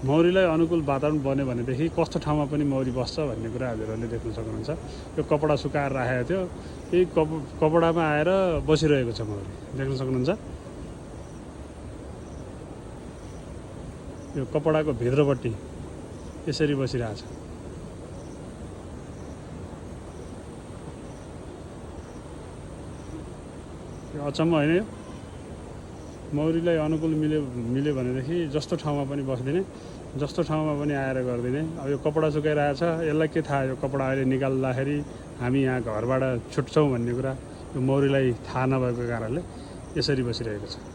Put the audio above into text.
मौरीलाई अनुकूल वातावरण बन्यो भनेदेखि कस्तो ठाउँमा पनि मौरी बस्छ भन्ने कुरा हजुरहरूले देख्न सक्नुहुन्छ। यो कपडा सुकाएर राखेको थियो, यही कपडामा आएर बसिरहेको छ मौरी, देख्न सक्नुहुन्छ। यो कपडाको भित्रपट्टि यसरी बसिरहेछ। यो अचम्म होइन? यो मौरीलाई अनुकूल मिल्यो भनेदेखि जस्तो ठाउँमा पनि बस्दिने, जस्तो ठाउँमा पनि आएर गरिदिने। अब यो कपडा सुकाइरहेछ, यसलाई के थाहा यो कपडा अहिले निकाल्दाखेरि हामी यहाँ घरबाट छुट्छौँ भन्ने कुरा यो मौरीलाई थाहा नभएको कारणले यसरी बसिरहेको छ।